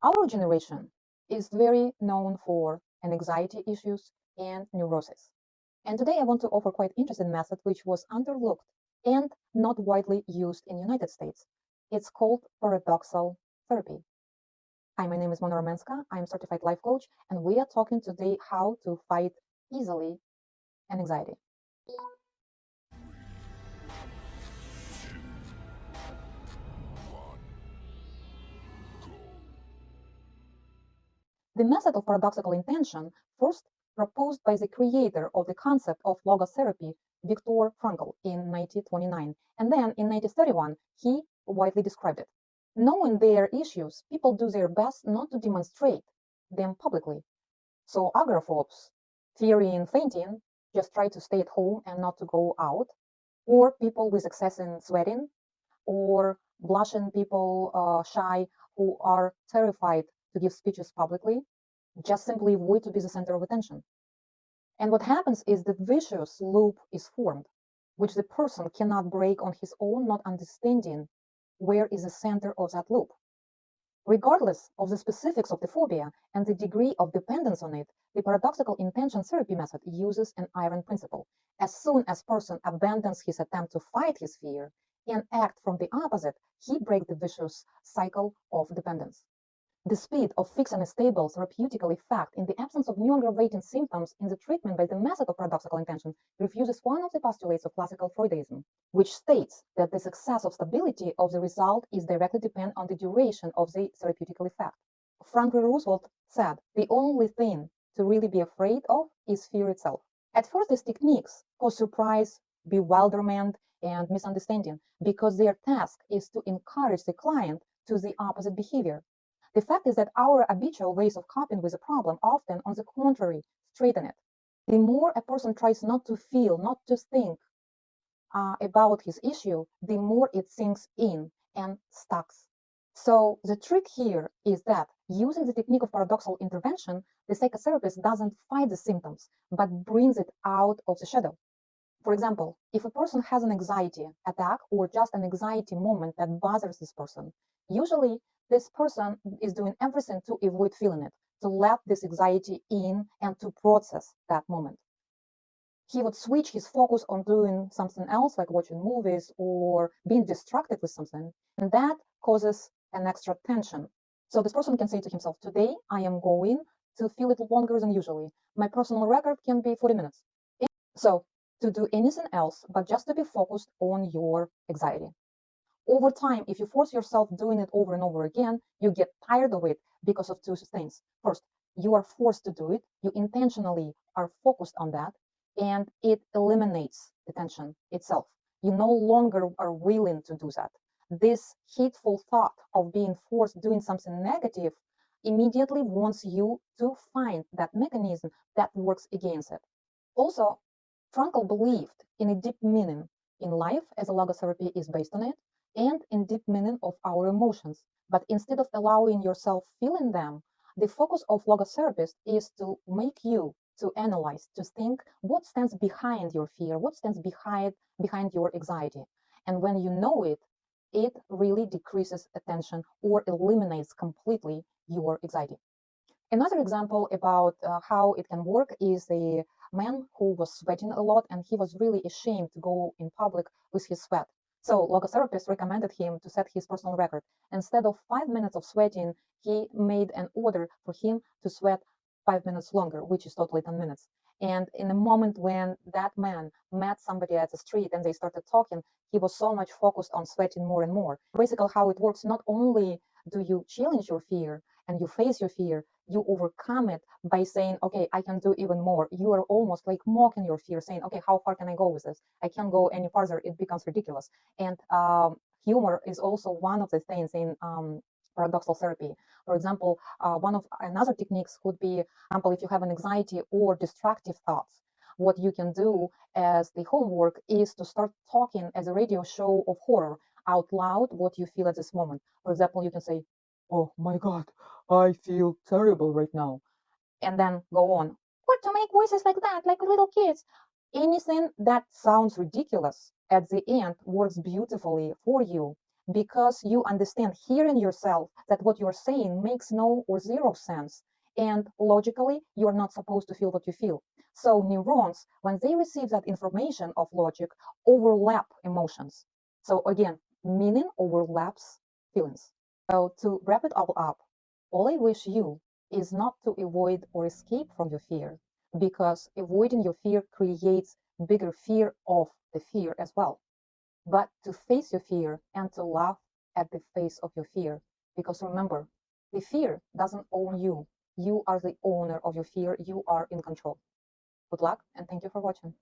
Our generation is very known for anxiety issues and neurosis. And today I want to offer quite interesting method which was underlooked and not widely used in the United States. It's called paradoxical therapy. Hi, my name is Romenska. I'm a certified life coach, and we are talking today how to fight easily anxiety. The method of paradoxical intention, first proposed by the creator of the concept of logotherapy, Viktor Frankl, in 1929, and then in 1931 he widely described it. Knowing their issues, people do their best not to demonstrate them publicly. So agoraphobes, fearing fainting, just try to stay at home and not to go out, or people with excess in sweating, or blushing people, shy, who are terrified to give speeches publicly, just simply avoid to be the center of attention. And what happens is the vicious loop is formed, which the person cannot break on his own, not understanding where is the center of that loop. Regardless of the specifics of the phobia and the degree of dependence on it, the paradoxical intention therapy method uses an iron principle. As soon as person abandons his attempt to fight his fear and act from the opposite, he breaks the vicious cycle of dependence. The speed of fixing a stable therapeutic effect in the absence of new aggravating symptoms in the treatment by the method of paradoxical intention refuses one of the postulates of classical Freudism, which states that the success of stability of the result is directly dependent on the duration of the therapeutic effect. Franklin Roosevelt said, "The only thing to really be afraid of is fear itself." At first, these techniques cause surprise, bewilderment, and misunderstanding because their task is to encourage the client to the opposite behavior. The fact is that our habitual ways of coping with a problem often, on the contrary, straighten it. The more a person tries not to feel, not to think about his issue, the more it sinks in and stucks. So the trick here is that using the technique of paradoxical intervention, the psychotherapist doesn't fight the symptoms, but brings it out of the shadow. For example, if a person has an anxiety attack or just an anxiety moment that bothers this person, usually this person is doing everything to avoid feeling it, to let this anxiety in and to process that moment. He would switch his focus on doing something else, like watching movies or being distracted with something, and that causes an extra tension. So this person can say to himself, today I am going to feel it longer than usually. My personal record can be 40 minutes. So to do anything else but just to be focused on your anxiety. Over time, if you force yourself doing it over and over again, you get tired of it because of two things. First, you are forced to do it, you intentionally are focused on that, and it eliminates the tension itself. You no longer are willing to do that. This hateful thought of being forced doing something negative immediately wants you to find that mechanism that works against it. Also, Frankl believed in a deep meaning in life, as a logotherapy is based on it, and in deep meaning of our emotions. But instead of allowing yourself feeling them, the focus of logotherapist is to make you to analyze, to think what stands behind your fear, what stands behind your anxiety. And when you know it, it really decreases attention or eliminates completely your anxiety. Another example about how it can work is a man who was sweating a lot and he was really ashamed to go in public with his sweat. So logotherapist recommended him to set his personal record. Instead of 5 minutes of sweating, he made an order for him to sweat 5 minutes longer, which is totally 10 minutes. And in the moment when that man met somebody at the street and they started talking, he was so much focused on sweating more and more. Basically, how it works, not only do you challenge your fear and you face your fear, you overcome it by saying, okay, I can do even more. You are almost like mocking your fear, saying, okay, how far can I go with this? I can't go any farther. It becomes ridiculous. And humor is also one of the things in paradoxical therapy. For example, one of another techniques could be, example, if you have an anxiety or destructive thoughts, what you can do as the homework is to start talking as a radio show of horror out loud what you feel at this moment. For example, you can say, oh my God, I feel terrible right now. And then go on. What to make voices like that, like little kids? Anything that sounds ridiculous at the end works beautifully for you because you understand here in yourself that what you're saying makes no or zero sense. And logically, you're not supposed to feel what you feel. So neurons, when they receive that information of logic, overlap emotions. So again, meaning overlaps feelings. So to wrap it all up, all I wish you is not to avoid or escape from your fear, because avoiding your fear creates bigger fear of the fear as well. But to face your fear and to laugh at the face of your fear. Because remember, the fear doesn't own you. You are the owner of your fear. You are in control. Good luck and thank you for watching.